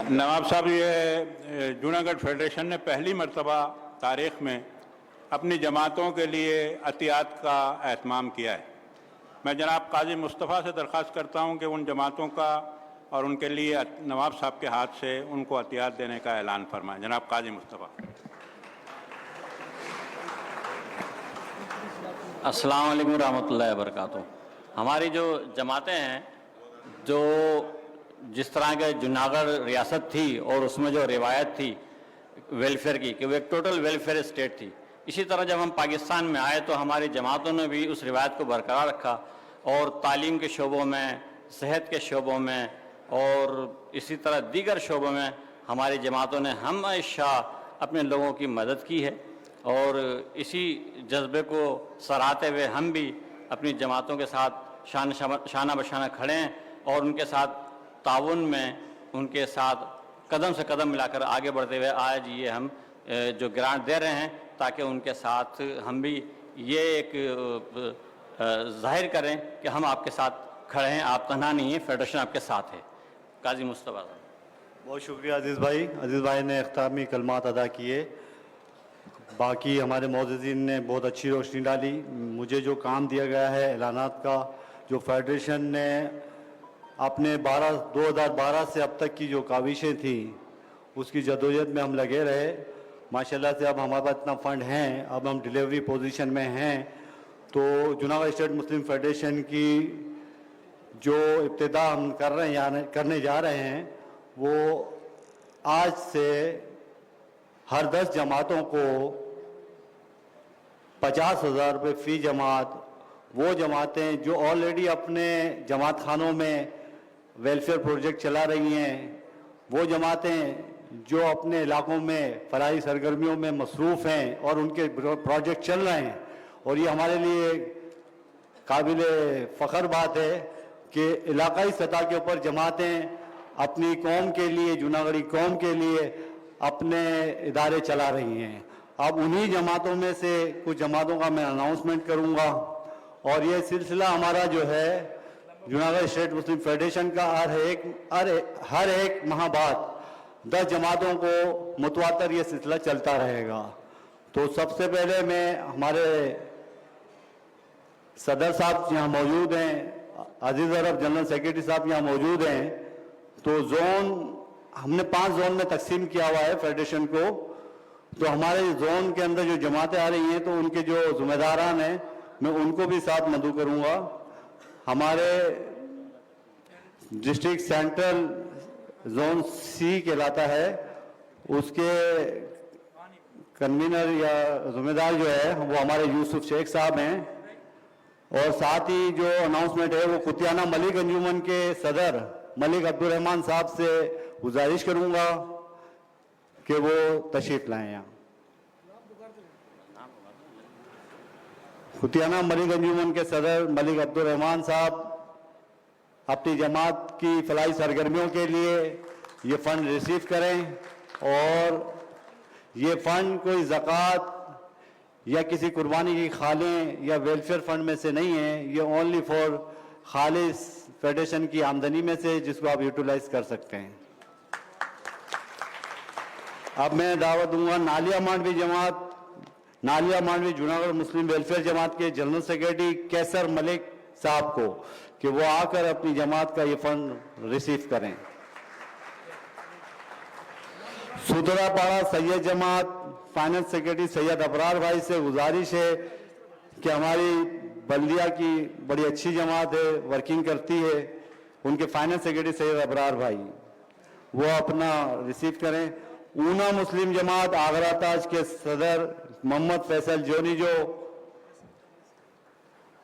नवाब साहब, ये जूनागढ़ फेडरेशन ने पहली मरतबा तारीख़ में अपनी जमातों के लिए अतियात का एहतमाम किया है। मैं जनाब काजी मुस्तफ़ा से दरख्वास्त करता हूँ कि उन जमातों का और उनके लिए नवाब साहब के हाथ से उनको अतियात देने का ऐलान फरमाएं। जनाब काजी मुस्तफ़ा। अस्सलाम वालेकुम रहमतुल्लाहि व बरकातुहू। हमारी जो जमातें हैं, जो जिस तरह के जूनागढ़ रियासत थी और उसमें जो रिवायत थी वेलफेयर की कि वो एक टोटल वेलफेयर स्टेट थी, इसी तरह जब हम पाकिस्तान में आए तो हमारी जमातों ने भी उस रिवायत को बरकरार रखा और तालीम के शोबों में, सेहत के शोबों में और इसी तरह दीगर शोबों में हमारी जमातों ने हमेशा अपने लोगों की मदद की है। और इसी जज्बे को सराहते हुए हम भी अपनी जमातों के साथ शाना बशाना खड़े हैं और उनके साथ ताउन में उनके साथ कदम से कदम मिलाकर आगे बढ़ते हुए आज ये हम जो ग्रांट दे रहे हैं ताकि उनके साथ हम भी ये एक जाहिर करें कि हम आपके साथ खड़े हैं, आप तन्हा नहीं हैं, फेडरेशन आपके साथ है। काजी मुस्तफ़ा। बहुत शुक्रिया अजीज़ भाई। अजीज़ भाई ने इख्तामी कलमात अदा किए, बाकी हमारे मौजूदीन ने बहुत अच्छी रोशनी डाली। मुझे जो काम दिया गया है ऐलानात का, जो फेडरेशन ने अपने 2012 से अब तक की जो काविशें थी उसकी जदोजहद में हम लगे रहे। माशाल्लाह से अब हमारे पास इतना फ़ंड हैं, अब हम डिलीवरी पोजीशन में हैं। तो जूनागढ़ स्टेट मुस्लिम फेडरेशन की जो इब्तिदा हम करने जा रहे हैं वो आज से हर 10 जमातों को 50,000 रुपये फ़ी जमात, वो जमातें जो ऑलरेडी अपने जमात खानों में वेलफेयर प्रोजेक्ट चला रही हैं, वो जमातें जो अपने इलाकों में फलाही सरगर्मियों में मसरूफ़ हैं और उनके प्रोजेक्ट चल रहे हैं, और ये हमारे लिए काबिल फ़ख्र बात है कि इलाकाई सतह के ऊपर जमातें अपनी कौम के लिए, जूनागढ़ी कौम के लिए अपने इदारे चला रही हैं। अब उन्हीं जमातों में से कुछ जमातों का मैं अनाउंसमेंट करूँगा और ये सिलसिला हमारा जो है जूनागढ़ स्टेट मुस्लिम फेडरेशन का हर एक माह बाद 10 जमातों को मुतवातर ये सिलसिला चलता रहेगा। तो सबसे पहले मैं हमारे सदर साहब यहाँ मौजूद हैं, अजीज़ अरब जनरल सेक्रेटरी साहब यहाँ मौजूद हैं। तो हमने 5 जोन में तकसीम किया हुआ है फेडरेशन को। तो हमारे जोन के अंदर जो जमातें आ रही हैं तो उनके जो ज़िम्मेदारान हैं मैं उनको भी साथ मदऊ करूँगा। हमारे डिस्ट्रिक्ट सेंट्रल जोन सी कहलाता है, उसके कन्वीनर या ज़िम्मेदार जो है वो हमारे यूसुफ शेख साहब हैं। और साथ ही जो अनाउंसमेंट है वो कुतियाना मलिक अंजुमन के सदर मलिक अब्दुल रहमान साहब से गुजारिश करूँगा कि वो तशरीफ़ लाएँ यहाँ। कुतियाना मलिक अंजुमन के सदर मलिक अब्दुल रहमान साहब अपनी जमात की फलाही सरगर्मियों के लिए ये फ़ंड रिसीव करें, और ये फ़ंड कोई ज़कात या किसी कुर्बानी की खालें या वेलफेयर फ़ंड में से नहीं है, ये ओनली फॉर खालिस फेडरेशन की आमदनी में से जिसको आप यूटिलाइज कर सकते हैं। अब मैं दावत दूंगा नालिया मांडवी जमात, नालिया मांडवी जूनागढ़ मुस्लिम वेलफेयर जमात के जनरल सेक्रेटरी कैसर मलिक साहब को कि वो आकर अपनी जमात का ये फंड रिसीव करें। सुदरापाड़ा सैयद जमात फाइनेंस सेक्रेटरी सैयद अबरार भाई से गुजारिश है कि हमारी बल्दिया की बड़ी अच्छी जमात है, वर्किंग करती है, उनके फाइनेंस सेक्रेटरी सैयद अबरार भाई वो अपना रिसीव करें। ऊना मुस्लिम जमात आगरा ताज के सदर मोहम्मद फैसल जोनी जो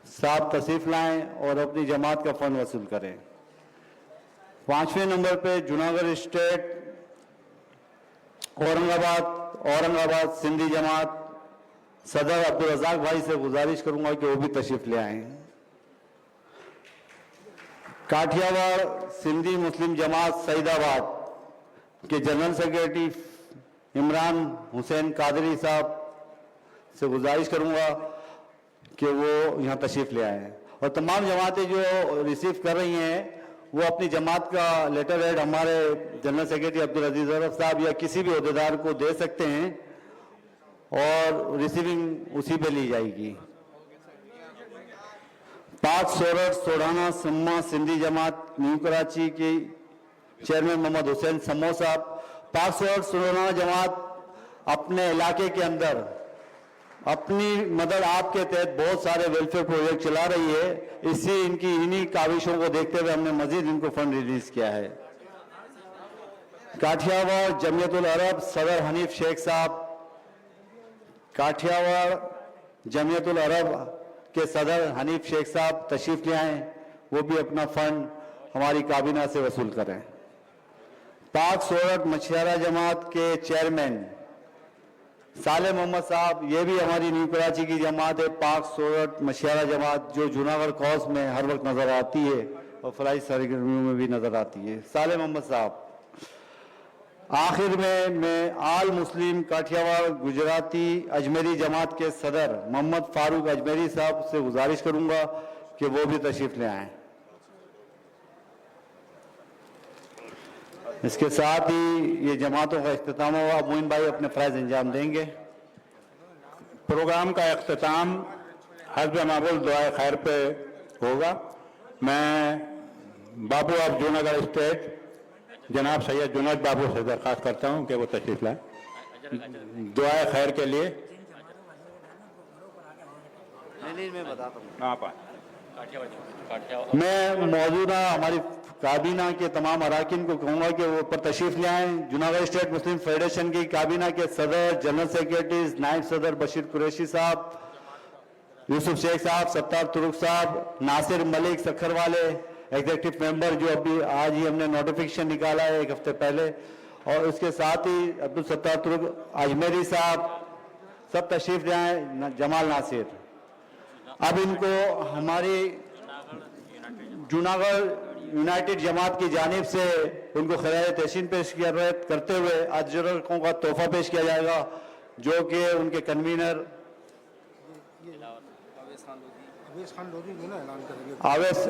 साहब तशरीफ लाएं और अपनी जमात का फंड वसूल करें। 5वें नंबर पे जूनागढ़ स्टेट औरंगाबाद सिंधी जमात सदर अब्दुल रज़ाक भाई से गुजारिश करूंगा कि वो भी तशरीफ ले आएं। काठियावाड़ सिंधी मुस्लिम जमात सईदाबाद के जनरल सेक्रेटरी इमरान हुसैन कादरी साहब से गुजारिश करूंगा कि वो यहाँ तशरीफ ले आए। और तमाम जमातें जो रिसीव कर रही हैं وہ اپنی جماعت کا لیٹر ہیڈ ہمارے جنرل سیکریٹری عبدالعزیز عرف صاحب یا کسی بھی عہدیدار کو دے سکتے ہیں اور ریسیونگ اسی پہ لی جائے گی۔ پاک سورت سوڈھانا سما سندھی جماعت نیو کراچی کی چیئرمین محمد حسین سمو صاحب۔ پاک سورت سوڈھانا جماعت اپنے علاقے کے اندر اپنی مدد آپ کے تحت بہت سارے ویلفیئر پروجیکٹ چلا رہی ہے، انہی کاوشوں کو دیکھتے ہوئے ہم نے مزید ان کو فنڈ ریلیز کیا ہے۔ کاٹھیاواڑ جمعیت العرب صدر حنیف شیخ صاحب، کاٹھیاواڑ جمعیت العرب کے صدر حنیف شیخ صاحب تشریف لے آئیں، وہ بھی اپنا فنڈ ہماری کابینہ سے وصول کریں۔ پاک سورت مچھیارہ جماعت کے چیئرمین صالح محمد صاحب، یہ بھی ہماری نیو کراچی کی جماعت ہے، پاک سورت مچھیارہ جماعت جو جوناگڑھ کورس میں ہر وقت نظر آتی ہے اور فلاحی سرگرمیوں میں بھی نظر آتی ہے۔ صالح محمد صاحب۔ آخر میں آل مسلم کاٹھیاواڑ گجراتی اجمیری جماعت کے صدر محمد فاروق اجمیری صاحب سے گزارش کروں گا کہ وہ بھی تشریف لے آئیں۔ اس کے ساتھ ہی یہ جماعتوں کا اختتام ہوا۔ معین بھائی اپنے فرائض انجام دیں گے۔ پروگرام کا اختتام حسب معمول دعائے خیر پہ ہوگا۔ میں بابو آف جوناگڑھ اسٹیٹ جناب سید جنید بابو سے درخواست کرتا ہوں کہ وہ تشریف لائیں دعائے خیر کے لیے۔ آپ آئیں۔ میں موجودہ ہماری کابینہ کے تمام اراکین کو کہوں گا کہ وہ پر تشریف لے آئیں۔ جوناگڑھ اسٹیٹ مسلم فیڈریشن کی کابینہ کے صدر، جنرل سیکریٹریز، نائب صدر بشیر قریشی صاحب، یوسف شیخ صاحب، ستار ترک صاحب، ناصر ملک سکھر والے ایگزیکٹو ممبر جو ابھی آج ہی ہم نے نوٹیفیکیشن نکالا ہے ایک ہفتے پہلے، اور اس کے ساتھ ہی عبدالستار ترک اجمیری صاحب، سب تشریف لے آئیں۔ جمال ناصر۔ اب ان کو ہماری جوناگڑھ یونائٹڈ جماعت کی جانب سے ان کو خراج تحسین پیش کرتے ہوئے اجرکوں کا تحفہ پیش کیا جائے گا، جو کہ ان کے کنوینر آویس